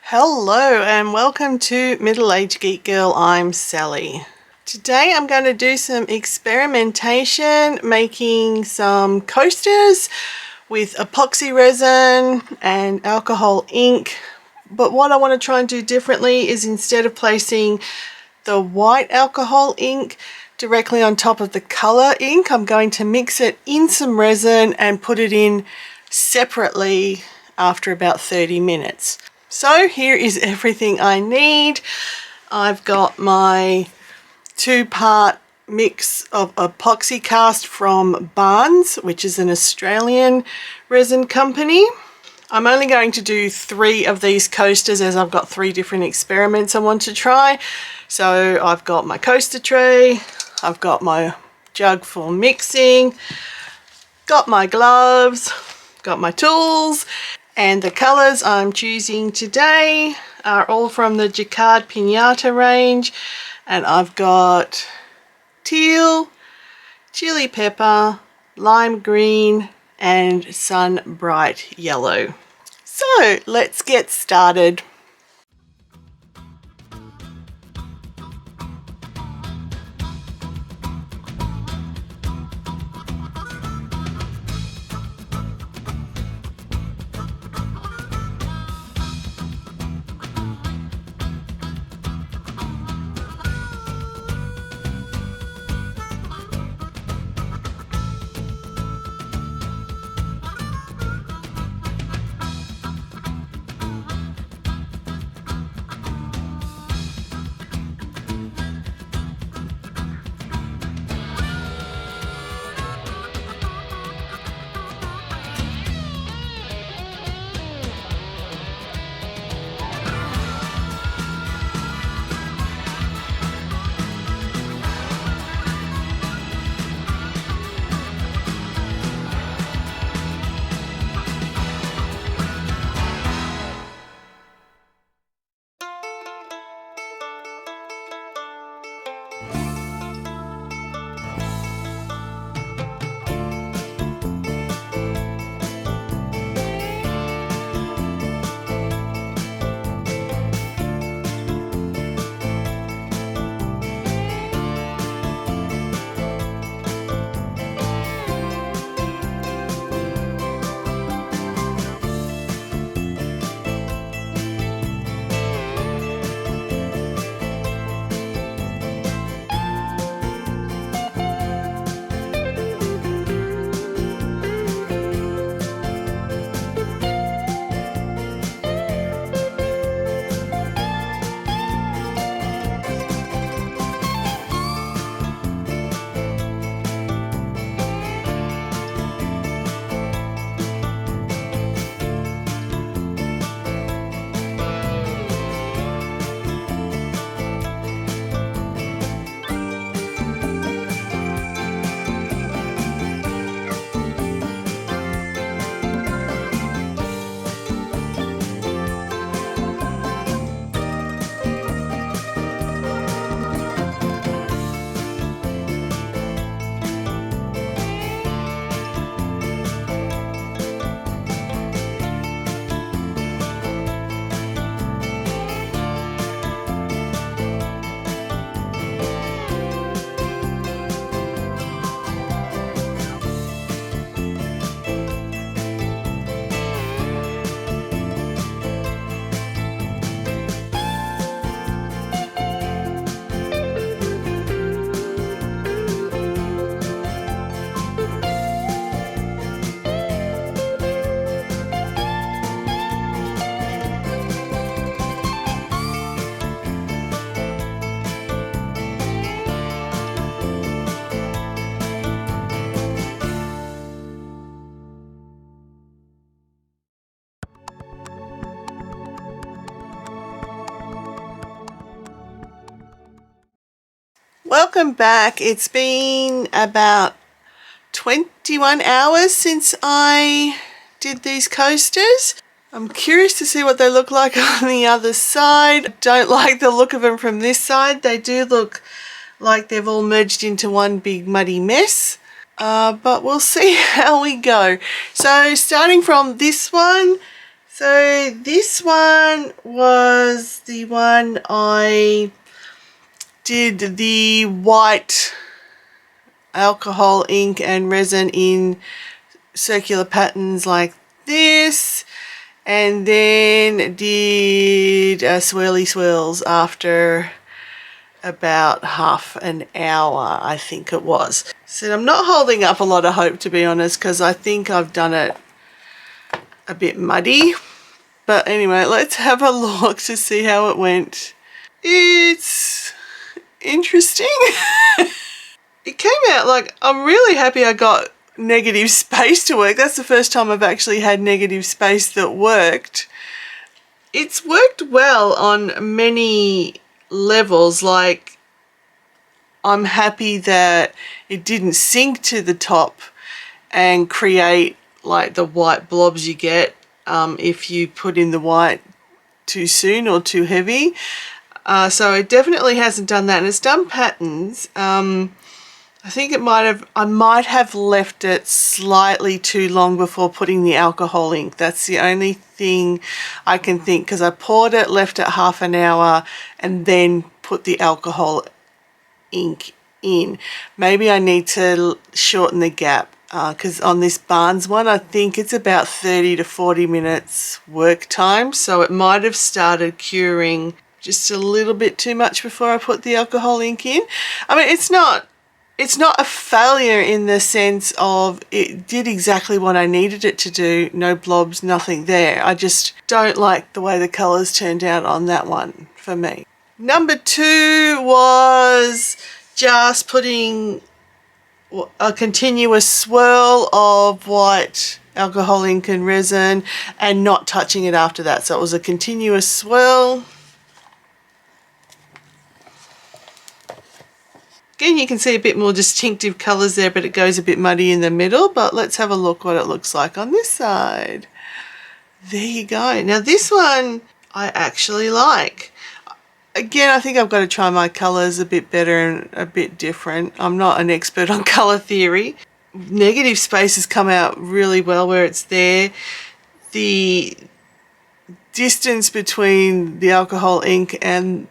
Hello and welcome to Middle Age Geek Girl. I'm Sally. Today I'm going to do some experimentation making some coasters with epoxy resin and alcohol ink. But what I want to try and do differently is, instead of placing the white alcohol ink directly on top of the color ink, I'm going to mix it in some resin and put it in separately after about 30 minutes. So here is everything I need. I've got my 2-part mix of epoxy cast from Barnes, which is an Australian resin company. I'm only going to do 3 of these coasters as I've got 3 different experiments I want to try. So I've got my coaster tray, I've got my jug for mixing, got my gloves, got my tools, and the colours I'm choosing today are all from the Jacquard Pinata range, and I've got teal, chili pepper, lime green and sun bright yellow. So let's get started. Welcome back. It's been about 21 hours since I did these coasters. I'm curious to see what they look like on the other side. Don't like the look of them from this side. They do look like they've all merged into one big muddy mess. but we'll see how we go. So starting from this one, so this one was the one I did the white alcohol ink and resin in circular patterns like this, and then did swirly swirls after about half an hour, I think it was. So I'm not holding up a lot of hope, to be honest, because I think I've done it a bit muddy. But anyway, let's have a look to see how it went. It's interesting. It came out like, I'm really happy I got negative space to work. That's the first time I've actually had negative space that worked. It's worked well on many levels. Like, I'm happy that it didn't sink to the top and create like the white blobs you get if you put in the white too soon or too heavy. So it definitely hasn't done that, and it's done patterns. I think I might have left it slightly too long before putting the alcohol ink. That's the only thing I can think, because I poured it, left it half an hour, and then put the alcohol ink in. Maybe I need to shorten the gap, because on this Barnes one, I think it's about 30 to 40 minutes work time. So it might have started curing just a little bit too much before I put the alcohol ink in. I mean, it's not a failure in the sense of it did exactly what I needed it to do. No blobs, nothing there. I just don't like the way the colours turned out on that one for me. Number 2 was just putting a continuous swirl of white alcohol ink and resin and not touching it after that. So it was a continuous swirl. Again, you can see a bit more distinctive colours there, but it goes a bit muddy in the middle. But let's have a look what it looks like on this side. There you go. Now this one I actually like. Again, I think I've got to try my colours a bit better and a bit different. I'm not an expert on colour theory. Negative space has come out really well where it's there. The distance between the alcohol ink and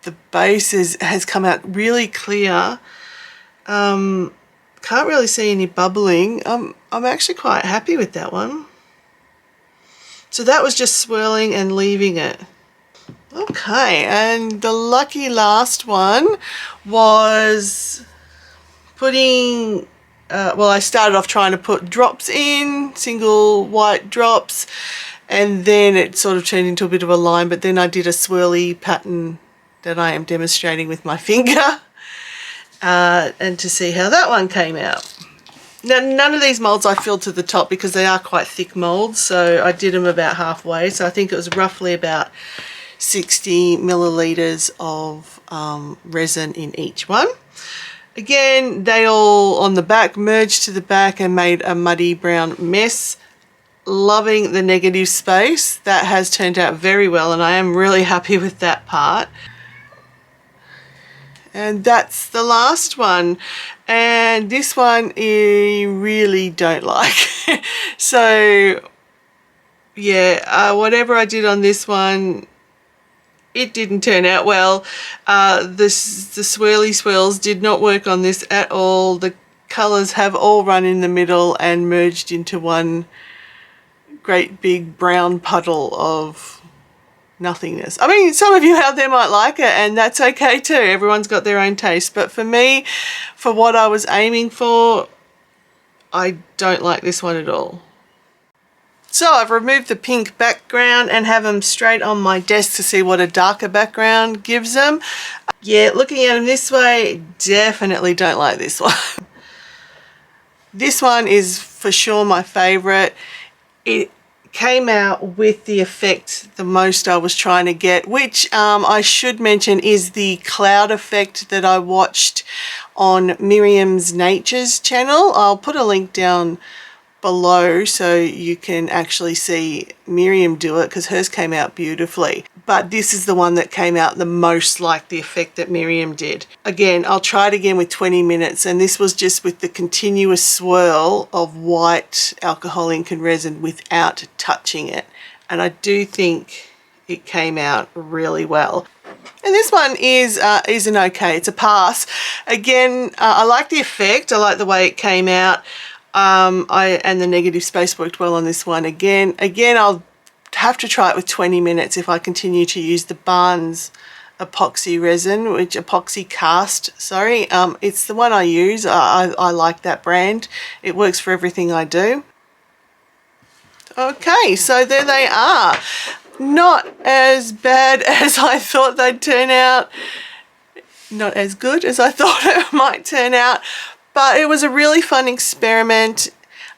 the base has come out really clear. Can't really see any bubbling. I'm actually quite happy with that one. So that was just swirling and leaving it. Okay, and the lucky last one was putting, well, I started off trying to put drops in, single white drops, and then it sort of turned into a bit of a line, but then I did a swirly pattern that I am demonstrating with my finger, and to see how that one came out. Now, none of these molds I filled to the top because they are quite thick molds, so I did them about halfway, so I think it was roughly about 60 milliliters of resin in each one. Again, they all on the back merged to the back and made a muddy brown mess. Loving the negative space. That has turned out very well, and I am really happy with that part. And that's the last one, and this one I really don't like. So yeah, whatever I did on this one, it didn't turn out well. The swirly swirls did not work on this at all. The colours have all run in the middle and merged into one great big brown puddle of nothingness. I mean, some of you out there might like it, and that's okay too. Everyone's got their own taste. But for me, for what I was aiming for, I don't like this one at all. So I've removed the pink background and have them straight on my desk to see what a darker background gives them. Yeah, looking at them this way, definitely don't like this one. This one is for sure my favourite. It came out with the effect the most I was trying to get, which I should mention is the cloud effect that I watched on Miriam's Nature's channel. I'll put a link down below so you can actually see Miriam do it, because hers came out beautifully. but this is the one that came out the most like the effect that Miriam did. Again, I'll try it again with 20 minutes, and this was just with the continuous swirl of white alcohol ink and resin without touching it. And I do think it came out really well. And this one is an okay, it's a pass. Again, I like the effect, I like the way it came out. And the negative space worked well on this one. Again, I'll have to try it with 20 minutes if I continue to use the Barnes epoxy resin, epoxy cast, sorry. It's the one I use. I like that brand. It works for everything I do. Okay, so there they are. Not as bad as I thought they'd turn out. Not as good as I thought it might turn out. But it was a really fun experiment.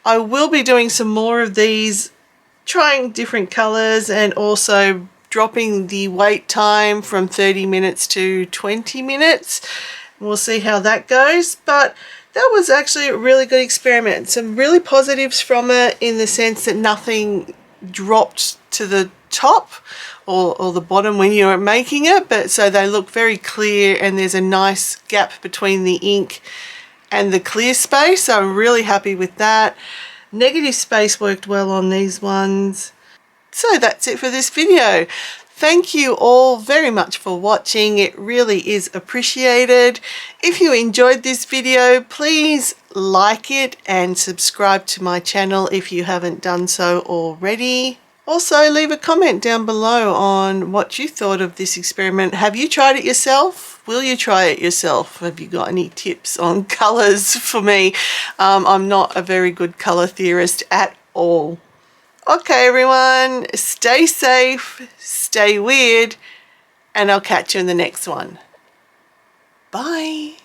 I will be doing some more of these, trying different colors and also dropping the wait time from 30 minutes to 20 minutes. We'll see how that goes. But that was actually a really good experiment. Some really positives from it in the sense that nothing dropped to the top or the bottom when you're making it, but so they look very clear and there's a nice gap between the ink and the clear space, so I'm really happy with that. Negative space worked well on these ones. So that's it for this video. Thank you all very much for watching. It really is appreciated. If you enjoyed this video, please like it and subscribe to my channel if you haven't done so already. Also, leave a comment down below on what you thought of this experiment. Have you tried it yourself? Will you try it yourself? Have you got any tips on colors for me? I'm not a very good color theorist at all. Okay, everyone, stay safe, stay weird, and I'll catch you in the next one. Bye.